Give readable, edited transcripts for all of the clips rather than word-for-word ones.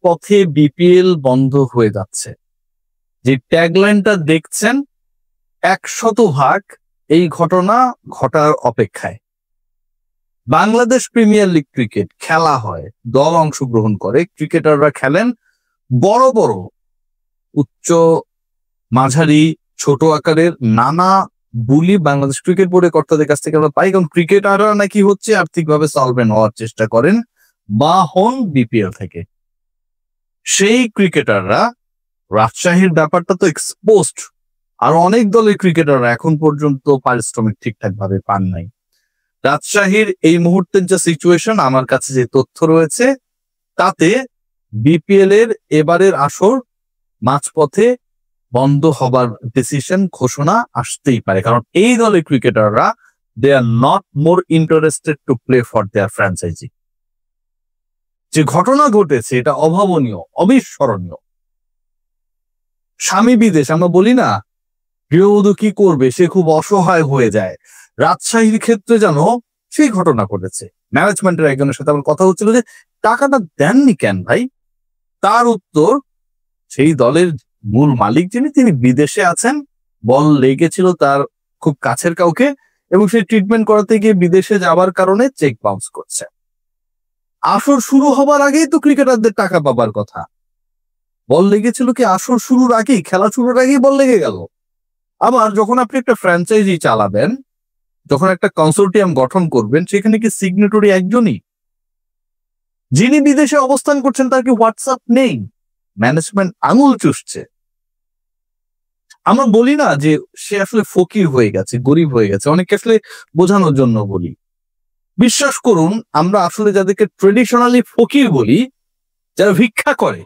মাঝপথে বিপিএল বন্ধ হয়ে যাচ্ছে, যে ট্যাগলাইনটা দেখছেন 100% এই ঘটনা ঘটার অপেক্ষায়। বাংলাদেশ প্রিমিয়ার লিগ ক্রিকেট খেলা হয়, দল অংশগ্রহণ করে, ক্রিকেটাররা খেলেন, বড় বড় উচ্চ মাঝারি ছোট আকারের নানা বুলি বাংলাদেশ ক্রিকেট বোর্ডের কর্তাদের কাছ থেকে আমরা পাই, কারণ ক্রিকেটাররা নাকি হচ্ছে আর্থিকভাবে সলভেন্ট হওয়ার চেষ্টা করেন বা হন বিপিএল থেকে। সেই ক্রিকেটাররা, রাজশাহীর ব্যাপারটা তো এক্সপোজড, আর অনেক দলের ক্রিকেটাররা এখন পর্যন্ত পারিশ্রমিক ঠিকঠাক ভাবে পান নাই। রাজশাহীর এই মুহূর্তের যে সিচুয়েশন, আমার কাছে যে তথ্য রয়েছে তাতে বিপিএল এর এবারের আসর মাঝপথে বন্ধ হবার ডিসিশন ঘোষণা আসতেই পারে, কারণ এই দলের ক্রিকেটাররা they are not more interested to play for their franchise. যে ঘটনা ঘটেছে এটা অভাবনীয়, অবিস্মরণীয়। স্বামী বিদেশ, আমরা বলি না গৃহবধূ কি করবে, সে খুব অসহায় হয়ে যায়। রাজশাহীর ক্ষেত্রে যেন সেই ঘটনা ঘটেছে। ম্যানেজমেন্টের একজনের সাথে আমার কথা হচ্ছিল যে টাকাটা দেননি কেন ভাই? তার উত্তর, সেই দলের মূল মালিক যিনি, তিনি বিদেশে আছেন, বল লেগেছিল তার খুব কাছের কাউকে, এবং সেই ট্রিটমেন্ট করাতে গিয়ে বিদেশে যাওয়ার কারণে চেক বাউন্স করছে। আসর শুরু হবার আগেই তো ক্রিকেটারদের টাকা পাবার কথা। বল লেগেছিল কি আসর শুরুর আগেই, খেলা শুরুর আগেই বল লেগে গেল। আবার যখন আপনি একটা ফ্র্যাঞ্চাইজি চালাবেন, যখন একটা কনসোর্টিয়াম গঠন করবেন, সেখানে কি সিগনেটরি একজনই? যিনি বিদেশে অবস্থান করছেন তার কি হোয়াটসঅ্যাপ নেই? ম্যানেজমেন্ট আঙুল চুষছে। আমরা বলি না যে সে আসলে ফকির হয়ে গেছে, গরিব হয়ে গেছে, অনেকে আসলে বোঝানোর জন্য বলি। বিশ্বাস করুন, আমরা আসলে যাদেরকে ট্রেডিশনালি ফকির বলি, যারা ভিক্ষা করে,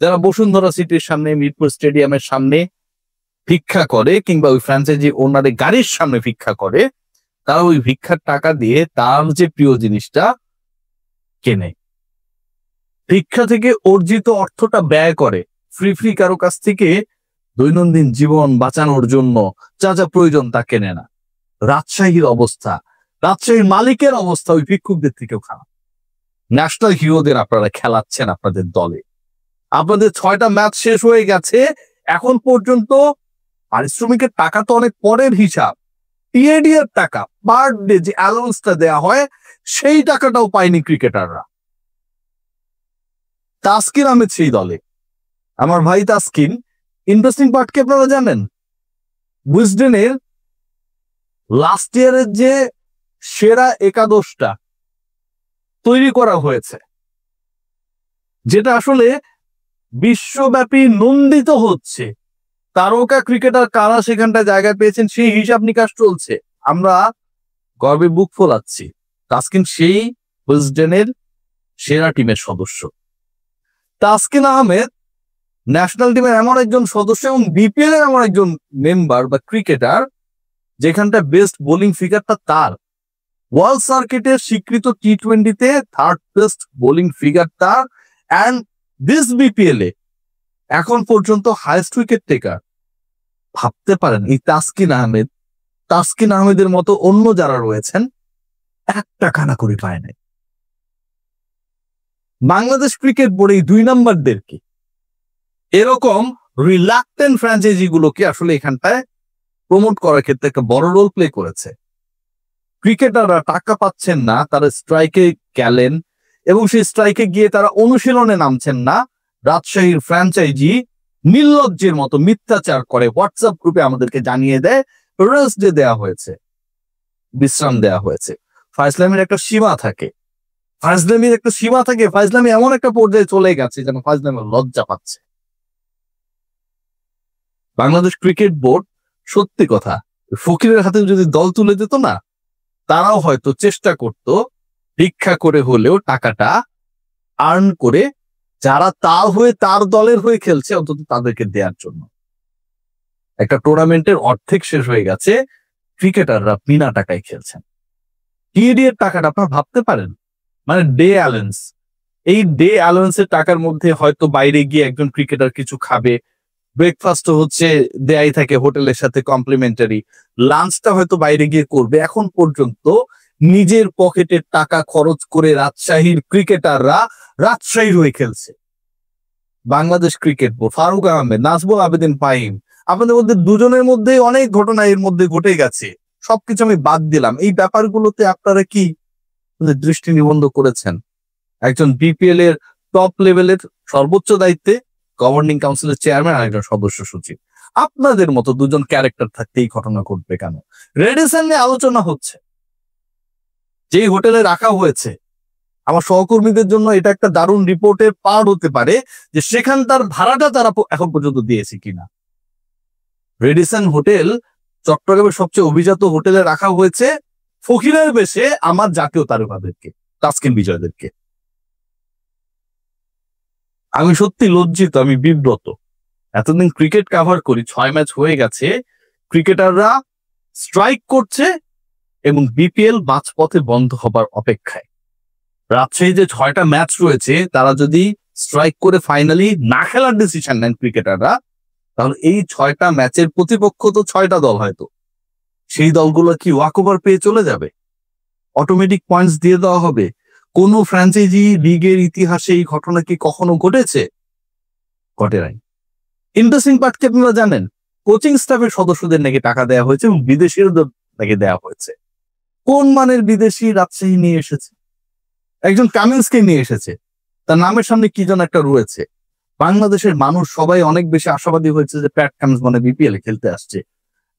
যারা বসুন্ধরা সিটির সামনে, মিরপুর স্টেডিয়ামের সামনে ভিক্ষা করে, কিংবা ওই ফ্র্যাঞ্চাইজি ওনারের গাড়ির সামনে ভিক্ষা করে, তারা ওই ভিক্ষার টাকা দিয়ে তার যে প্রিয় জিনিসটা কেনে। ভিক্ষা থেকে অর্জিত অর্থটা ব্যয় করে ফ্রি ফ্রি কারো কাছ থেকে দৈনন্দিন জীবন বাঁচানোর জন্য যা যা প্রয়োজন তা কেনে না। রাজশাহীর অবস্থা, রাজশাহীর মালিকের অবস্থা ওই ভিক্ষুকদের থেকেও খারাপ। ন্যাশনাল হিরোদের আপনারা খেলাচ্ছেন আপনাদের দলে। আপনাদের 6টা ম্যাচ শেষ হয়ে গেছে, এখন পর্যন্ত পারিশ্রমিকের টাকা তো অনেক পরের হিসাব। টিএডি এর টাকা, পার ডে যে অ্যালাউন্সটা দেওয়া হয়, সেই টাকাটাও পায়নি ক্রিকেটাররা। তাসকিন আহমেদ সেই দলে, আমার ভাই তাসকিন। ইন্টারেস্টিং পার্ট কি আপনারা জানেন? উইজডেনের লাস্ট ইয়ারের যে সেরা একাদশটা তৈরি করা হয়েছে, যেটা আসলে বিশ্বব্যাপী নন্দিত হচ্ছে, তারকা ক্রিকেটার কারা সেখানটায় জায়গা পেয়েছেন সেই হিসাব নিকাশ চলছে। আমরা গর্বে বুক ফোলাচ্ছি। তাসকিন সেই উইজডেনের সেরা টিমের সদস্য। তাসকিন আহমেদ ন্যাশনাল টিমের এমন একজন সদস্য এবং বিপিএল এর এমন একজন মেম্বার বা ক্রিকেটার যেখানটা বেস্ট বোলিং ফিগারটা তার। ওয়ার্ল্ড সার্কিটের স্বীকৃত টি20-তে 3rd বেস্ট বোলিং ফিগার তার। অ্যান্ড দিস বিপিএল এ এখন পর্যন্ত হাইয়েস্ট উইকেট টেকার। ভাবতে পারেন এই তাসকিন আহমেদের মতো অন্য যারা রয়েছেন একটা কানা করে পায় নাই। বাংলাদেশ ক্রিকেট বোর্ড এই 2 নাম্বারদের কি এরকম রিলাক্টেন্ট ফ্র্যাঞ্চাইজি গুলোকে আসলে এখানটায় প্রমোট করার ক্ষেত্রে একটা বড় রোল প্লে করেছে। ক্রিকেটাররা টাকা পাচ্ছেন না, তারা স্ট্রাইকে গেলেন, এবং সেই স্ট্রাইকে গিয়ে তারা অনুশীলনে নামছেন না। রাজশাহীর ফ্র্যাঞ্চাইজি নির্লজ্জের মতো মিথ্যাচার করে, হোয়াটসঅ্যাপ গ্রুপে আমাদেরকে জানিয়ে দেয় রেস্ট ডে দেওয়া হয়েছে, বিশ্রাম দেওয়া হয়েছে। ফাইজলামের একটা সীমা থাকে, ফাইজলামি এমন একটা পর্যায়ে চলে গেছে যেন ফাইজলামের লজ্জা পাচ্ছে। বাংলাদেশ ক্রিকেট বোর্ড সত্যি কথা, ফকিরের হাতে যদি দল তুলে দিত না, তারাও হয়তো চেষ্টা করত ভিক্ষা করে হলেও টাকাটা আর্ন করে, যারা তার দলের হয়ে খেলছে অন্তত তাদেরকে দেওয়ার জন্য। একটা টুর্নামেন্টের অর্ধেক শেষ হয়ে গেছে, ক্রিকেটাররা বিনা টাকায় খেলছেন। টিএডি এর টাকাটা আপনারা ভাবতে পারেন, মানে ডে অ্যালাউন্স, এই ডে অ্যালাউন্সের টাকার মধ্যে হয়তো বাইরে গিয়ে একজন ক্রিকেটার কিছু খাবে, ব্রেকফাস্ট হচ্ছে দেয়াই থাকে হোটেলের সাথে কমপ্লিমেন্টারি, লাঞ্চটা হয়তো বাইরে গিয়ে করবে। এখন পর্যন্ত নিজের পকেটের টাকা খরচ করে রাজশাহীর ক্রিকেটাররা রাজশাহীর হয়ে খেলছে। বাংলাদেশ ক্রিকেট বোর্ড, ফারুক আহমেদ, নাজমুল আবেদিন ফাহিম, আপনাদের মধ্যে দুজনের মধ্যেই অনেক ঘটনা এর মধ্যে ঘটে গেছে। সবকিছু আমি বাদ দিলাম, এই ব্যাপারগুলোতে আপনারা কি দৃষ্টি নিবন্ধ করেছেন? একজন বিপিএল এর টপ লেভেলের সর্বোচ্চ দায়িত্বে গভর্নিং কাউন্সিলের চেয়ারম্যান আর একজন সদস্য সচিব, আপনাদের মতো দুজন ক্যারেক্টার থাকতে এই ঘটনা ঘটবে কেন? রেডিসন নিয়ে আলোচনা হচ্ছে, যে হোটেলে রাখা হয়েছে, আমার সহকর্মীদের জন্য এটা একটা দারুণ রিপোর্টের পার্ট হতে পারে যে সেখানকার ভাড়াটা তারা এখন পর্যন্ত দিয়েছে কিনা। রেডিসন হোটেল চট্টগ্রামের সবচেয়ে অভিজাত হোটেলে রাখা হয়েছে ফকিরের বেশে আমার জাতীয় তারকাদেরকে, তাসকিন বিজয়দেরকে। আমি সত্যি লজ্জিত, আমি বিব্রত। এতদিন ক্রিকেট কভার করি, 6 ম্যাচ হয়ে গেছে, ক্রিকেটাররা স্ট্রাইক করছে এবং বিপিএল মাঝপথে বন্ধ হবার অপেক্ষায়। রাজশাহী যে 6টা ম্যাচ রয়েছে, তারা যদি স্ট্রাইক করে ফাইনালি না খেলার ডিসিশন নেন ক্রিকেটাররা, তাহলে এই 6টা ম্যাচের প্রতিপক্ষ তো 6টা দল, হয়তো সেই দলগুলো কি ওয়াক ওভার পেয়ে চলে যাবে, অটোমেটিক পয়েন্টস দিয়ে দেওয়া হবে। কোন ফ্র্যাঞ্চাইজি লিগের ইতিহাসে এই ঘটনা কি কখনো ঘটেছে? ঘটে নাই। ইন্টারেস্টিং পার্ট কি আপনারা জানেন? কোচিং স্টাফের সদস্যদের নাকি টাকা দেওয়া হয়েছে এবং বিদেশিদের নাকি দেওয়া হয়েছে। কোন মানের বিদেশি রাজশাহী নিয়ে এসেছে? একজন কামিন্সকে নিয়ে এসেছে, তার নামের সামনে কি যেন একটা রয়েছে। বাংলাদেশের মানুষ সবাই অনেক বেশি আশাবাদী হয়েছে যে প্যাট কামিন্স মানে বিপিএল এ খেলতে আসছে।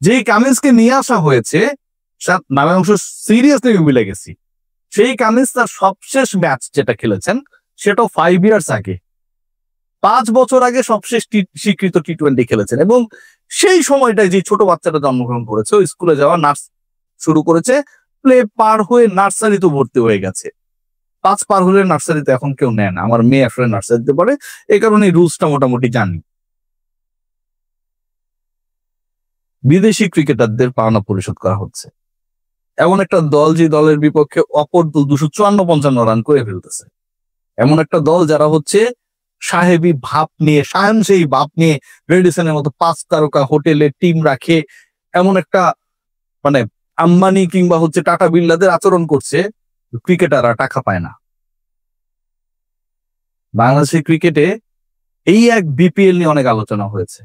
যে কামিন্সকে নিয়ে আসা হয়েছে, নামের অংশ সিরিয়াসলি মিলে গেছি, সেই কামিন্স তার সবশেষ ম্যাচ যেটা খেলেছেন সেটাও 5 ইয়ার্স আগে, 5 বছর আগে সবশেষ স্বীকৃত টি20 খেলেছেন। এবং সেই সময়টায় যে ছোট বাচ্চাটা জন্মগ্রহণ করেছে, ও স্কুলে যাওয়া নার্স শুরু করেছে, প্লে পার হয়ে নার্সারিতে ভর্তি হয়ে গেছে। 5 পার হলে নার্সারিতে এখন কেউ নেয় না, আমার মেয়ে আসলে নার্সারিতে পড়ে, এই কারণে রুলসটা মোটামুটি জানি। বিদেশি ক্রিকেটারদের পাওনা পরিশোধ করা হচ্ছে। এমন একটা দল যে দলের বিপক্ষে অপর দল 254-55 রান করে ফেলতেছে, এমন একটা দল যারা হচ্ছে সাহেবী ভাব নিয়ে, সাহেবী ভাব নিয়ে রেডিসনের মতো 5 তারকা হোটেলে টিম রাখে, এমন একটা মানে আম্বানি কিংবা হচ্ছে টাটা বিড়লাদের আচরণ করছে, ক্রিকেটাররা টাকা পায় না। বাংলাদেশের ক্রিকেটে এই এক বিপিএল নিয়ে অনেক আলোচনা হয়েছে,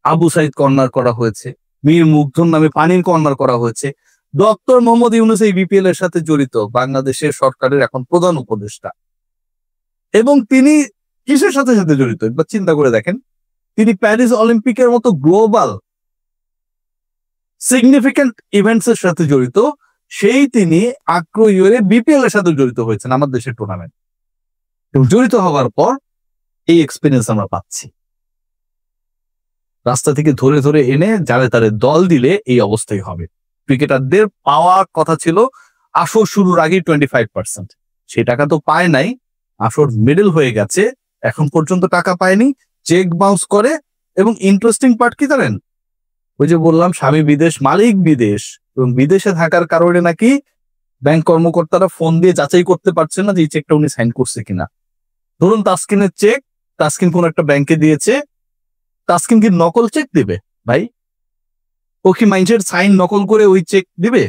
আবু সাইদ কর্নার করা হয়েছে, মীর মুগ্ধর নামে পানির কর্নার করা হয়েছে। ডক্টর মোহাম্মদ ইউনূস এই বিপিএল এর সাথে জড়িত, বাংলাদেশের সরকারের এখন প্রধান উপদেষ্টা, এবং তিনি কিসের সাথে সাথে জড়িত একবার চিন্তা করে দেখেন। তিনি প্যারিস অলিম্পিকের মতো গ্লোবাল সিগনিফিক্যান্ট ইভেন্টস এর সাথে জড়িত, সেই তিনি আগ্রহী হয়ে বিপিএল এর সাথে জড়িত হয়েছেন আমাদের দেশের টুর্নামেন্ট, এবং জড়িত হওয়ার পর এই এক্সপিরিয়েন্স আমরা পাচ্ছি। রাস্তা থেকে ধরে ধরে এনে যারে তারে দল দিলে এই অবস্থাই হবে। ক্রিকেটারদের পাওয়ার কথা ছিল আসর শুরুর আগে 25%, সেই টাকা তো পায় নাই, আসর মিডল হয়ে গেছে, এখন পর্যন্ত টাকা পায়নি, চেক বাউন্স করে। এবং ইন্টারেস্টিং পার্ট কি জানেন? ওই যে বললাম স্বামী বিদেশ, মালিক বিদেশ, এবং বিদেশে থাকার কারণে নাকি ব্যাংক কর্মকর্তারা ফোন দিয়ে যাচাই করতে পারছে না যে এই চেকটা উনি সাইন করছে কিনা। ধরুন তাসকিনের চেক, তাসকিন কোন একটা ব্যাংকে দিয়েছে, তাসকিন কি নকল চেক দিবে? ভাই, ও কি মাইন্ডের সাইন নকল করে ওই চেক দিবে?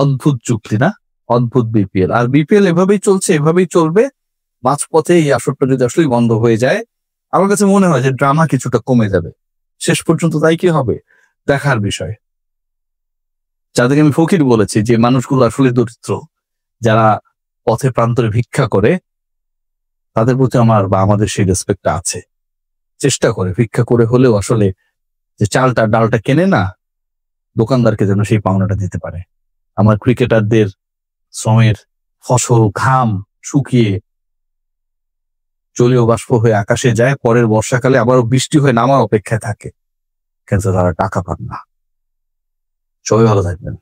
অদ্ভুত চুক্তি না? অদ্ভুত বিপিএল। আর বিপিএল এভাবেই চলছে, এভাবেই চলবে। মাঝপথে এই আসরটা যদি আসলে বন্ধ হয়ে যায়, আমার কাছে মনে হয় যে ড্রামা কিছুটা কমে যাবে। শেষ পর্যন্ত তাই কি হবে দেখার বিষয়। যাদেরকে আমি ফকির বলেছি, যে মানুষগুলো আসলে দরিদ্র, যারা পথে প্রান্তরে ভিক্ষা করে, তাদের প্রতি আমার বা আমাদের সেই রেসপেক্টটা আছে। চেষ্টা করে ভিক্ষা করে হলেও আসলে যে চালটা ডালটা কেনে না, দোকানদারকে যেন সেই পাওনাটা দিতে পারে। আমার ক্রিকেটারদের শ্রমের ফসল, ঘাম শুকিয়ে জলীয় বাষ্প হয়ে আকাশে যায়, পরের বর্ষাকালে আবারও বৃষ্টি হয়ে নামার অপেক্ষায় থাকে, কিন্তু তারা টাকা পান না। সবাই ভালো থাকবেন।